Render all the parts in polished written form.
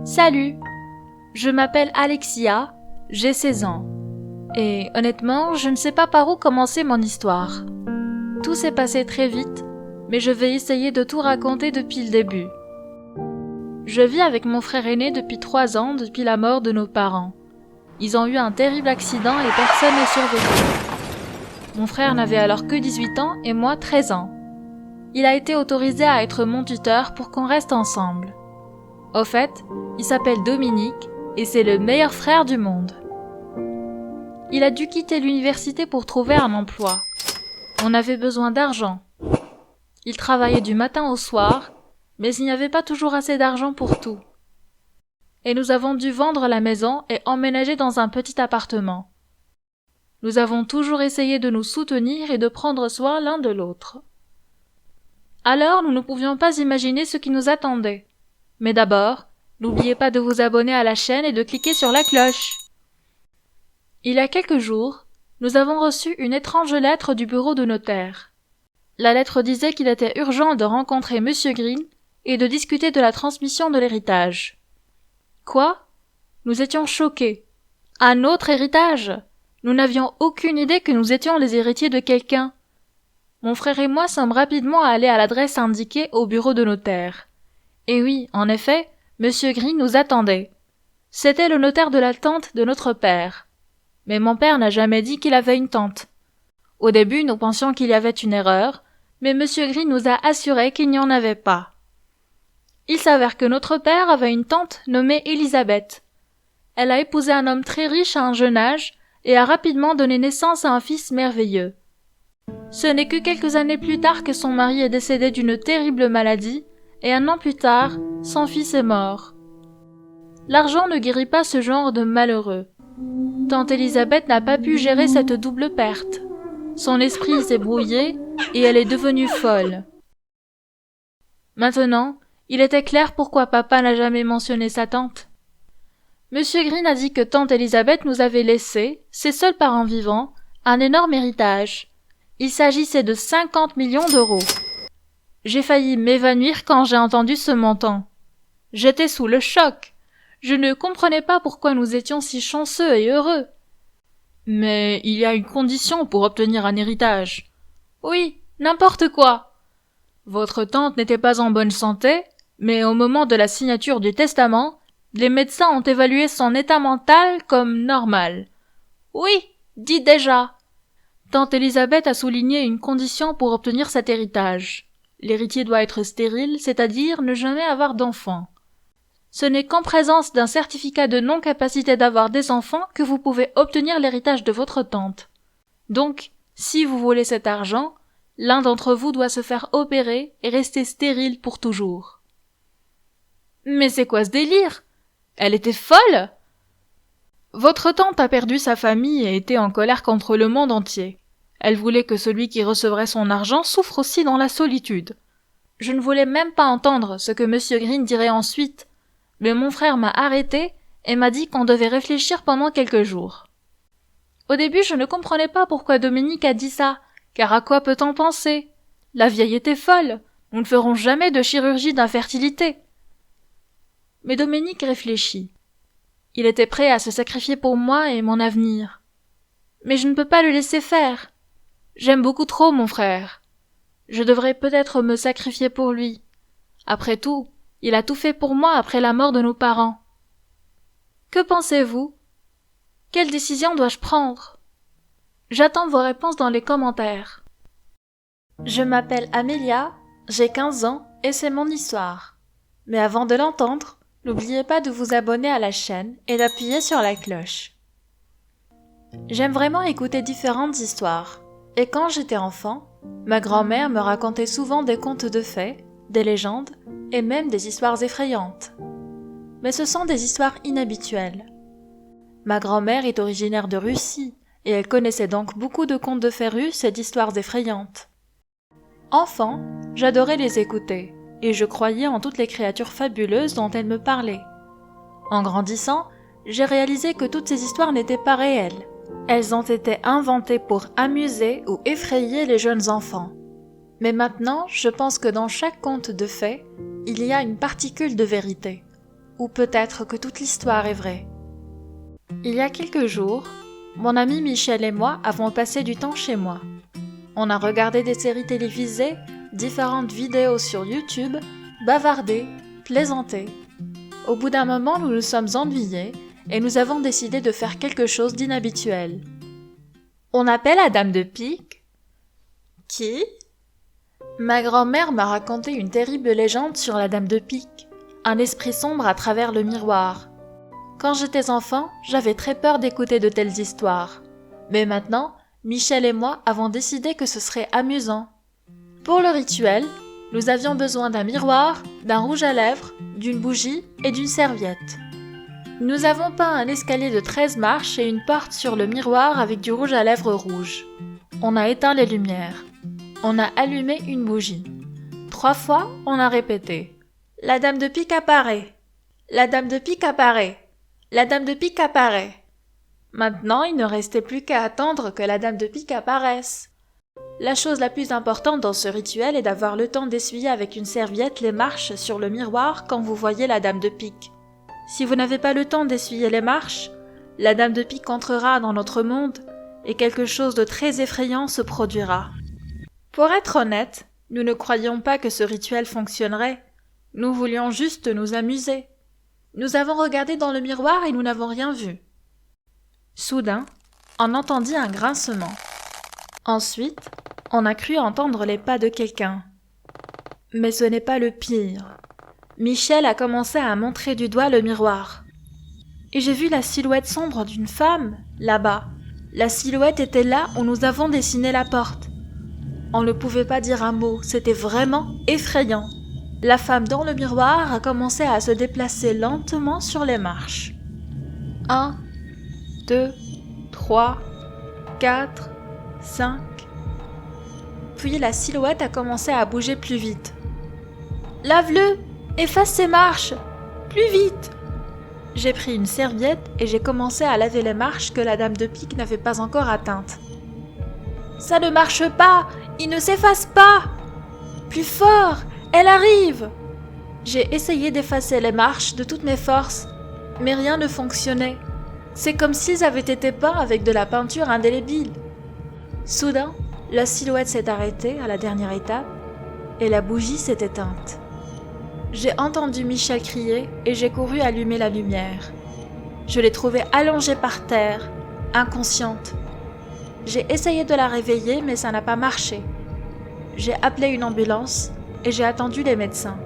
Salut, je m'appelle Alexia, j'ai 16 ans. Et honnêtement, je ne sais pas par où commencer mon histoire. Tout s'est passé très vite, mais je vais essayer de tout raconter depuis le début. Je vis avec mon frère aîné depuis 3 ans, depuis la mort de nos parents. Ils ont eu un terrible accident et personne n'est survécu. Mon frère n'avait alors que 18 ans et moi 13 ans. Il a été autorisé à être mon tuteur pour qu'on reste ensemble. Au fait, il s'appelle Dominique et c'est le meilleur frère du monde. Il a dû quitter l'université pour trouver un emploi. On avait besoin d'argent. Il travaillait du matin au soir, mais il n'y avait pas toujours assez d'argent pour tout. Et nous avons dû vendre la maison et emménager dans un petit appartement. Nous avons toujours essayé de nous soutenir et de prendre soin l'un de l'autre. Alors nous ne pouvions pas imaginer ce qui nous attendait. Mais d'abord, n'oubliez pas de vous abonner à la chaîne et de cliquer sur la cloche. Il y a quelques jours, nous avons reçu une étrange lettre du bureau de notaire. La lettre disait qu'il était urgent de rencontrer Monsieur Green et de discuter de la transmission de l'héritage. Quoi? Nous étions choqués. Un autre héritage? Nous n'avions aucune idée que nous étions les héritiers de quelqu'un. Mon frère et moi sommes rapidement allés à l'adresse indiquée au bureau de notaire. Et oui, en effet, Monsieur Green nous attendait. C'était le notaire de la tante de notre père. Mais mon père n'a jamais dit qu'il avait une tante. Au début, nous pensions qu'il y avait une erreur, mais Monsieur Green nous a assuré qu'il n'y en avait pas. Il s'avère que notre père avait une tante nommée Elisabeth. Elle a épousé un homme très riche à un jeune âge et a rapidement donné naissance à un fils merveilleux. Ce n'est que quelques années plus tard que son mari est décédé d'une terrible maladie et 1 an plus tard, son fils est mort. L'argent ne guérit pas ce genre de malheureux. Tante Elisabeth n'a pas pu gérer cette double perte. Son esprit s'est brouillé et elle est devenue folle. Maintenant, il était clair pourquoi papa n'a jamais mentionné sa tante. Monsieur Green a dit que tante Elisabeth nous avait laissé, ses seuls parents vivants, un énorme héritage. Il s'agissait de 50 millions d'euros. J'ai failli m'évanouir quand j'ai entendu ce montant. J'étais sous le choc. Je ne comprenais pas pourquoi nous étions si chanceux et heureux. Mais il y a une condition pour obtenir un héritage. Oui, n'importe quoi. Votre tante n'était pas en bonne santé, mais au moment de la signature du testament, les médecins ont évalué son état mental comme normal. Oui, dis déjà. Tante Elisabeth a souligné une condition pour obtenir cet héritage. L'héritier doit être stérile, c'est-à-dire ne jamais avoir d'enfants. Ce n'est qu'en présence d'un certificat de non-capacité d'avoir des enfants que vous pouvez obtenir l'héritage de votre tante. Donc, si vous voulez cet argent, l'un d'entre vous doit se faire opérer et rester stérile pour toujours. Mais c'est quoi ce délire? Elle était folle? Votre tante a perdu sa famille et était en colère contre le monde entier. Elle voulait que celui qui recevrait son argent souffre aussi dans la solitude. Je ne voulais même pas entendre ce que Monsieur Green dirait ensuite, mais mon frère m'a arrêté et m'a dit qu'on devait réfléchir pendant quelques jours. Au début, je ne comprenais pas pourquoi Dominique a dit ça, car à quoi peut-on penser? La vieille était folle, nous ne ferons jamais de chirurgie d'infertilité. Mais Dominique réfléchit. Il était prêt à se sacrifier pour moi et mon avenir. Mais je ne peux pas le laisser faire. J'aime beaucoup trop mon frère. Je devrais peut-être me sacrifier pour lui. Après tout, il a tout fait pour moi après la mort de nos parents. Que pensez-vous? Quelle décision dois-je prendre? J'attends vos réponses dans les commentaires. Je m'appelle Amélia, j'ai 15 ans et c'est mon histoire. Mais avant de l'entendre, n'oubliez pas de vous abonner à la chaîne et d'appuyer sur la cloche. J'aime vraiment écouter différentes histoires. Et quand j'étais enfant, ma grand-mère me racontait souvent des contes de fées, des légendes et même des histoires effrayantes. Mais ce sont des histoires inhabituelles. Ma grand-mère est originaire de Russie et elle connaissait donc beaucoup de contes de fées russes et d'histoires effrayantes. Enfant, j'adorais les écouter et je croyais en toutes les créatures fabuleuses dont elle me parlait. En grandissant, j'ai réalisé que toutes ces histoires n'étaient pas réelles. Elles ont été inventées pour amuser ou effrayer les jeunes enfants. Mais maintenant, je pense que dans chaque conte de fées, il y a une particule de vérité. Ou peut-être que toute l'histoire est vraie. Il y a quelques jours, mon ami Michel et moi avons passé du temps chez moi. On a regardé des séries télévisées, différentes vidéos sur YouTube, bavardé, plaisanté. Au bout d'un moment, nous nous sommes ennuyés et nous avons décidé de faire quelque chose d'inhabituel. On appelle la dame de pique. Qui? Ma grand-mère m'a raconté une terrible légende sur la dame de pique, un esprit sombre à travers le miroir. Quand j'étais enfant, j'avais très peur d'écouter de telles histoires. Mais maintenant, Michel et moi avons décidé que ce serait amusant. Pour le rituel, nous avions besoin d'un miroir, d'un rouge à lèvres, d'une bougie et d'une serviette. Nous avons peint un escalier de 13 marches et une porte sur le miroir avec du rouge à lèvres rouge. On a éteint les lumières. On a allumé une bougie. 3 fois, on a répété. La dame de pique apparaît. La dame de pique apparaît. La dame de pique apparaît. Maintenant, il ne restait plus qu'à attendre que la dame de pique apparaisse. La chose la plus importante dans ce rituel est d'avoir le temps d'essuyer avec une serviette les marches sur le miroir quand vous voyez la dame de pique. Si vous n'avez pas le temps d'essuyer les marches, la dame de pique entrera dans notre monde et quelque chose de très effrayant se produira. Pour être honnête, nous ne croyions pas que ce rituel fonctionnerait. Nous voulions juste nous amuser. Nous avons regardé dans le miroir et nous n'avons rien vu. Soudain, on entendit un grincement. Ensuite, on a cru entendre les pas de quelqu'un. Mais ce n'est pas le pire. Michel a commencé à montrer du doigt le miroir. Et j'ai vu la silhouette sombre d'une femme, là-bas. La silhouette était là où nous avons dessiné la porte. On ne pouvait pas dire un mot, c'était vraiment effrayant. La femme dans le miroir a commencé à se déplacer lentement sur les marches. 1, 2, 3, 4, 5. Puis la silhouette a commencé à bouger plus vite. Lave-le! Efface ces marches! Plus vite! J'ai pris une serviette et j'ai commencé à laver les marches que la dame de pique n'avait pas encore atteintes. Ça ne marche pas! Il ne s'efface pas! Plus fort! Elle arrive! J'ai essayé d'effacer les marches de toutes mes forces, mais rien ne fonctionnait. C'est comme s'ils avaient été peints avec de la peinture indélébile. Soudain, la silhouette s'est arrêtée à la dernière étape et la bougie s'est éteinte. J'ai entendu Michel crier et j'ai couru allumer la lumière. Je l'ai trouvée allongée par terre, inconsciente. J'ai essayé de la réveiller, mais ça n'a pas marché. J'ai appelé une ambulance et j'ai attendu les médecins.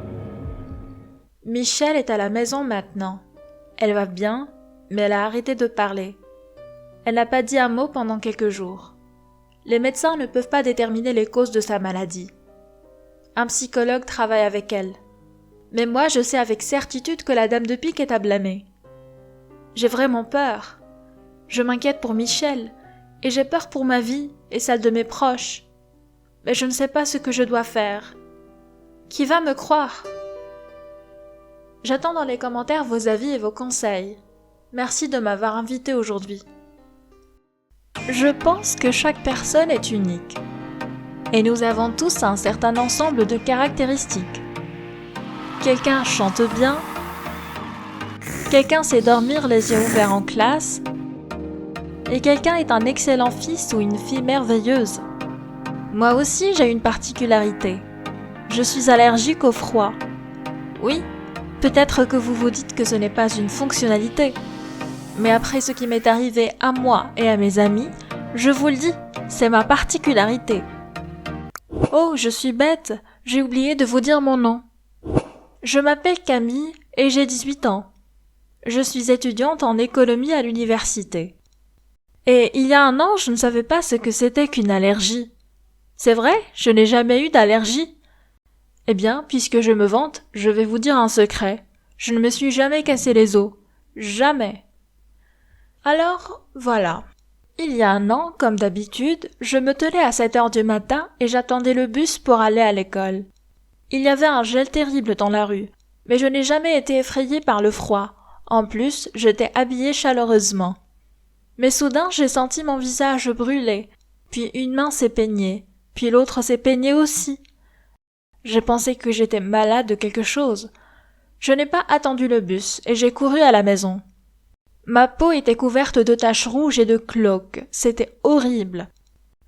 Michel est à la maison maintenant. Elle va bien, mais elle a arrêté de parler. Elle n'a pas dit un mot pendant quelques jours. Les médecins ne peuvent pas déterminer les causes de sa maladie. Un psychologue travaille avec elle. Mais moi, je sais avec certitude que la dame de pique est à blâmer. J'ai vraiment peur. Je m'inquiète pour Michel, et j'ai peur pour ma vie et celle de mes proches. Mais je ne sais pas ce que je dois faire. Qui va me croire? J'attends dans les commentaires vos avis et vos conseils. Merci de m'avoir invité aujourd'hui. Je pense que chaque personne est unique. Et nous avons tous un certain ensemble de caractéristiques. Quelqu'un chante bien, quelqu'un sait dormir les yeux ouverts en classe, et quelqu'un est un excellent fils ou une fille merveilleuse. Moi aussi, j'ai une particularité. Je suis allergique au froid. Oui, peut-être que vous vous dites que ce n'est pas une fonctionnalité. Mais après ce qui m'est arrivé à moi et à mes amis, je vous le dis, c'est ma particularité. Oh, je suis bête, j'ai oublié de vous dire mon nom. Je m'appelle Camille et j'ai 18 ans. Je suis étudiante en économie à l'université. Et il y a un an, je ne savais pas ce que c'était qu'une allergie. C'est vrai, je n'ai jamais eu d'allergie. Eh bien, puisque je me vante, je vais vous dire un secret. Je ne me suis jamais cassé les os. Jamais. Alors, voilà. Il y a un an, comme d'habitude, je me tenais à 7 heures du matin et j'attendais le bus pour aller à l'école. Il y avait un gel terrible dans la rue, mais je n'ai jamais été effrayée par le froid. En plus, j'étais habillée chaleureusement. Mais soudain, j'ai senti mon visage brûler, puis une main s'est peignée, puis l'autre s'est peignée aussi. J'ai pensé que j'étais malade de quelque chose. Je n'ai pas attendu le bus et j'ai couru à la maison. Ma peau était couverte de taches rouges et de cloques. C'était horrible.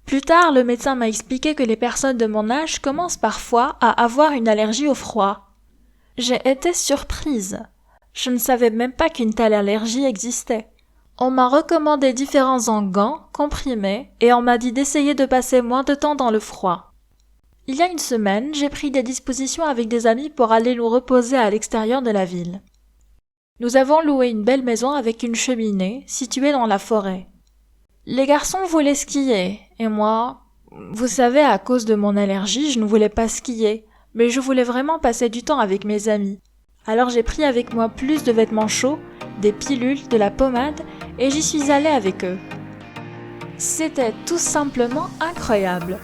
Plus tard, le médecin m'a expliqué que les personnes de mon âge commencent parfois à avoir une allergie au froid. J'ai été surprise. Je ne savais même pas qu'une telle allergie existait. On m'a recommandé différents onguents, comprimés, et on m'a dit d'essayer de passer moins de temps dans le froid. Il y a une semaine, j'ai pris des dispositions avec des amis pour aller nous reposer à l'extérieur de la ville. Nous avons loué une belle maison avec une cheminée, située dans la forêt. Les garçons voulaient skier, et moi, vous savez, à cause de mon allergie, je ne voulais pas skier, mais je voulais vraiment passer du temps avec mes amis. Alors j'ai pris avec moi plus de vêtements chauds, des pilules, de la pommade, et j'y suis allée avec eux. C'était tout simplement incroyable.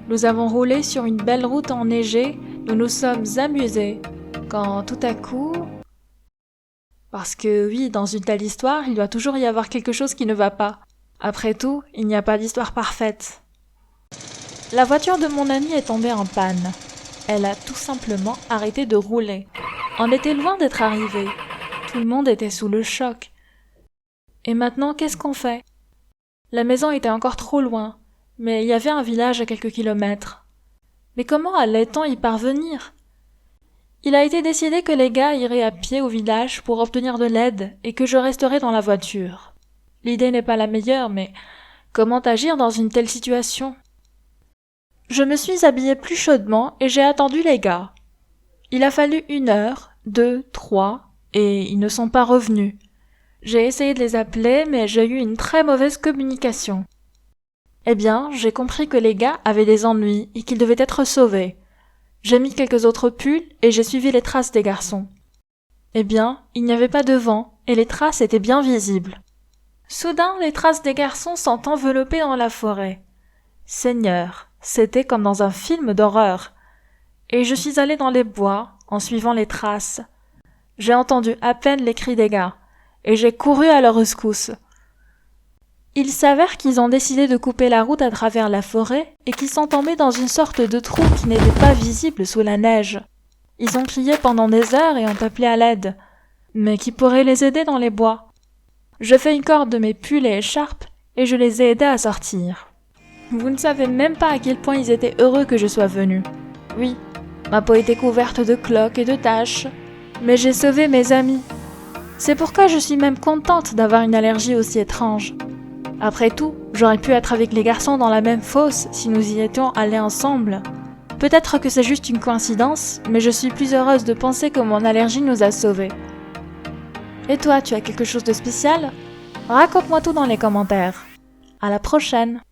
Nous avons roulé sur une belle route enneigée, nous nous sommes amusés, quand tout à coup... Parce que oui, dans une telle histoire, il doit toujours y avoir quelque chose qui ne va pas. Après tout, il n'y a pas d'histoire parfaite. La voiture de mon ami est tombée en panne. Elle a tout simplement arrêté de rouler. On était loin d'être arrivé. Tout le monde était sous le choc. Et maintenant, qu'est-ce qu'on fait? La maison était encore trop loin, mais il y avait un village à quelques kilomètres. Mais comment allait-on y parvenir? Il a été décidé que les gars iraient à pied au village pour obtenir de l'aide et que je resterais dans la voiture. L'idée n'est pas la meilleure, mais comment agir dans une telle situation? Je me suis habillée plus chaudement et j'ai attendu les gars. Il a fallu 1 heure, 2, 3, et ils ne sont pas revenus. J'ai essayé de les appeler, mais j'ai eu une très mauvaise communication. Eh bien, j'ai compris que les gars avaient des ennuis et qu'ils devaient être sauvés. J'ai mis quelques autres pulls et j'ai suivi les traces des garçons. Eh bien, il n'y avait pas de vent et les traces étaient bien visibles. Soudain, les traces des garçons sont enveloppées dans la forêt. Seigneur, c'était comme dans un film d'horreur. Et je suis allée dans les bois, en suivant les traces. J'ai entendu à peine les cris des gars, et j'ai couru à leur rescousse. Il s'avère qu'ils ont décidé de couper la route à travers la forêt et qu'ils sont tombés dans une sorte de trou qui n'était pas visible sous la neige. Ils ont crié pendant des heures et ont appelé à l'aide. Mais qui pourrait les aider dans les bois? Je fais une corde de mes pulls et écharpes et je les ai aidés à sortir. Vous ne savez même pas à quel point ils étaient heureux que je sois venue. Oui, ma peau était couverte de cloques et de taches, mais j'ai sauvé mes amis. C'est pourquoi je suis même contente d'avoir une allergie aussi étrange. Après tout, j'aurais pu être avec les garçons dans la même fosse si nous y étions allés ensemble. Peut-être que c'est juste une coïncidence, mais je suis plus heureuse de penser que mon allergie nous a sauvés. Et toi, tu as quelque chose de spécial? Raconte-moi tout dans les commentaires. À la prochaine!